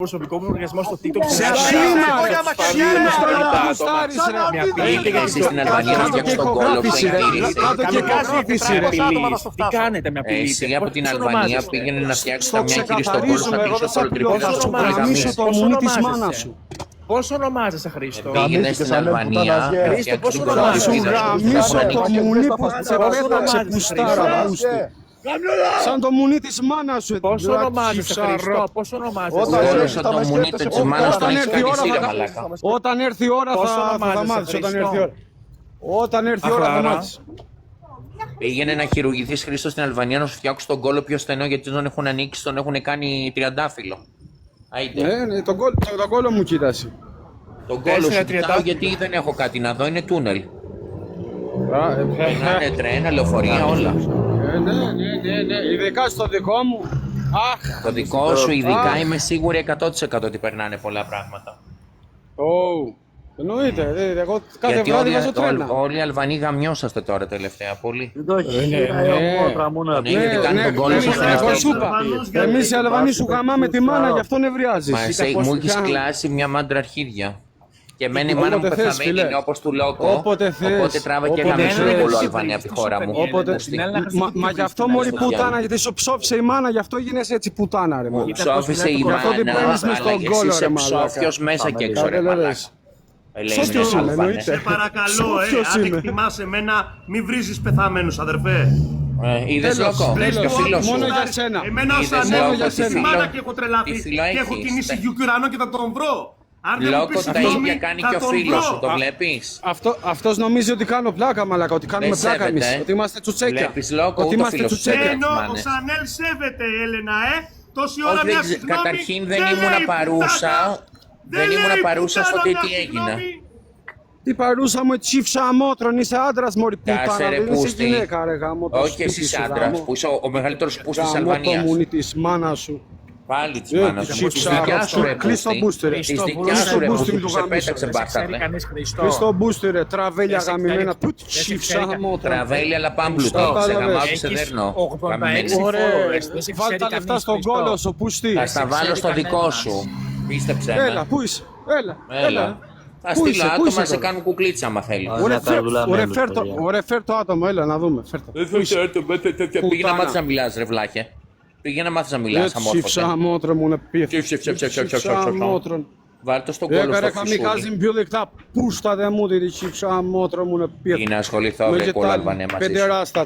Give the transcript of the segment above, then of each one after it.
προσωπικό μου λογαριασμό στο TikTok. Εσείς στην Αλβανία να φτιάξετε τον κόλλο που εγχείρησε. Τι κάνετε με απειλείτε? Εσύ από την Αλβανία πήγαινε να φτιάξετε μια εγχείρηση στον κόλλο που θα πίσω το μουνί της μάνας σου. Πώς ονομάζεσαι, Χρήστο? Πήγαινε στην Αλβανία, Χρήστο, πώς φτιάξτε τον κόλλο ονομάζεσαι? που το μουνί που σε πέταξε πουστάρα. Σαν το μουνί της μάνας σου. Πώς ονομάζεσαι, Χρήστο? Πώς ονομάζεσαι? Όσο το μουνί της μάνας τον έχεις κάνει εσύ, ρε μαλάκα. Όταν έρθει η ώρα θα τα μάθεις. Όταν έρθει η ώρα θα μάθεις. Πήγαινε να χειρουργηθείς, Χρήστο, στην Αλβανία να σου φτιάξουν τον κόλλο πιο στενό γιατί τον έχουν ανοίξει, τον έχουν κάνει τριαντάφυλλο. Ναι, τον κόλλο μου κοίτασε. Τον κόλλο σου κοιτάω γιατί δεν έχω κάτι να δω, είναι τούνελ. Είναι τρένα, λεωφορεία, όλα. Ναι, ειδικά στο δικό μου. Το δικό σου ειδικά είμαι σίγουρη 100% ότι περνάνε πολλά πράγματα. Εννοείται, εγώ κάθε Γιατί βράδυ βάζω τρένα. όλοι οι Αλβανοί γαμιώσαστε τώρα τελευταία πολύ. Ναι, γιατί κάνει τον κόλλο σας στην εγώ σου Αλβανία. είπα. Εμείς οι Αλβανοί σου γαμάμε τη μάνα, γι' αυτό νευριάζεις. Μα εσύ μου έχεις κλάσει μια μάντρα αρχίδια. Και εμένα η μάνα μου Όποτε θες, πεθαμένη φίλε. είναι όπως του Λόκο. Όποτε θες. Οπότε τράβα και Όποτε ένα θες. μισό Αλβανία από τη χώρα μου. Μα γι' αυτό μωρή πουτάνα, γιατί σου ψόφισε η μάνα, γι' αυτό γίνεσαι έτσι πουτάνα ρε. Μου ψόφισε η Γι' αυτό την μάνα, παίρνεις μες αλλά στον και κόλλο, εσύ είσαι ρε, μαλάκα. ψόφιος μέσα και έξω ρε μαλάκα. Σωστός είμαι, εννοείται. Σε παρακαλώ, αν εκτιμάς εμένα, μη βρίζεις πεθαμένους, αδερφέ. Είδες Λόκο, το φίλο σου. Μόνο για σένα. Εμένα ως Είδες, ανέβω Λόκο, για τι τη φίλο- μάνα και έχω τρελαθεί τι φίλο και έχω έχεις. κινήσει γιου και ουρανό και θα τον βρω. Αν δεν μου Λόκο, πεις τα συγγνώμη, ίδια κάνει θα και ο τον φίλος βρω. σου, το βλέπεις. Αυτός νομίζει ότι κάνω πλάκα, μαλάκα, ότι κάνουμε Δεν πλάκα εμείς, σέβεται. ότι είμαστε τσουτσέκια. Βλέπεις, Λόκο, Ότι ούτε είμαστε φίλος σου τσουτσέκια. σέβεται. Ενώ ο Μάνες. Σανέλ σέβεται, Έλενα, τόση ώρα μια Όχι, συγγνώμη. καταρχήν δεν ήμουνα παρούσα. Δεν ήμουνα παρούσα στο τι έγινε. Τι παρούσα μου, τσίφσα αμότρον, είσαι άντρας μωρή Κάσε, πουτάνα, ρε, δεν είσαι πούστη. γυναίκα ρε γάμο το Όχι, σπίτι εσύ είσαι σου, άντρας γάμο. που είσαι ο μεγαλύτερος πούστης της Γάμο το Αλβανίας. μουνί της μάνας σου. Πάλι της μάνας σου. Της τσίψα, δικιάς σου ρε κλείς το πούστη. booster, ρε. Της δικιάς σου ρε Κλείς το πούστη booster που του σε γάμου πέταξε σου. μπάσταρδε. Κλείς το booster ρε, τραβέλια Δεν σε γαμημένα, ξέρει- πουτ δεν σε τσίφσα ξέρει- αμότρον. Τραβέλη αλλά πάμπλουτο. Κατάλαβες. Σε γαμάω και σε Έχεις δέρνω. 86 Γαμμένη. followers, δεν σε Βάλ' ξέρει τα λεφτά κανείς, στον Χριστό. κόλο σου, πούστη. Θα στα βάλω στο δικό σου. Πίστεψε Έλα, με. πού είσαι, έλα. Έλα. Θα Πού στείλω είσαι, πού άτομα είσαι να σε τώρα? κάνουν κουκλίτσα άμα θέλει. Ωραία, φέρ το άτομο, έλα να δούμε. Φέρ το. Πήγαινε να μάθεις να μιλάς ρε βλάχε. Πήγαινε να μάθεις να μιλάς Τσίφσα αμόρφωτε. αμότρον μου να πει. Τσίφσα αμότρον. Βάλ' το στον κόλλο Έκαρε στο καμικάζι φουσούλι. πιο δεκτά πούστα δε μου τη τσίφσα αμότρον μου να πει. Είναι να ασχοληθώ βρε κόλλα Αλβανία μαζί σου. Πεντεράστα.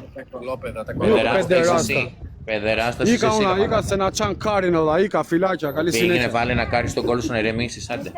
Παιδεράστας Παιδεράστα. εσύ. Παιδεράστας είσαι εσύ. Ήκα σε ένα τσανκάρινο, ήκα φυλάκια, καλή Πήγαινε συνέχεια. βάλε να κάρεις τον κόλλο σου να ηρεμήσεις, άντε.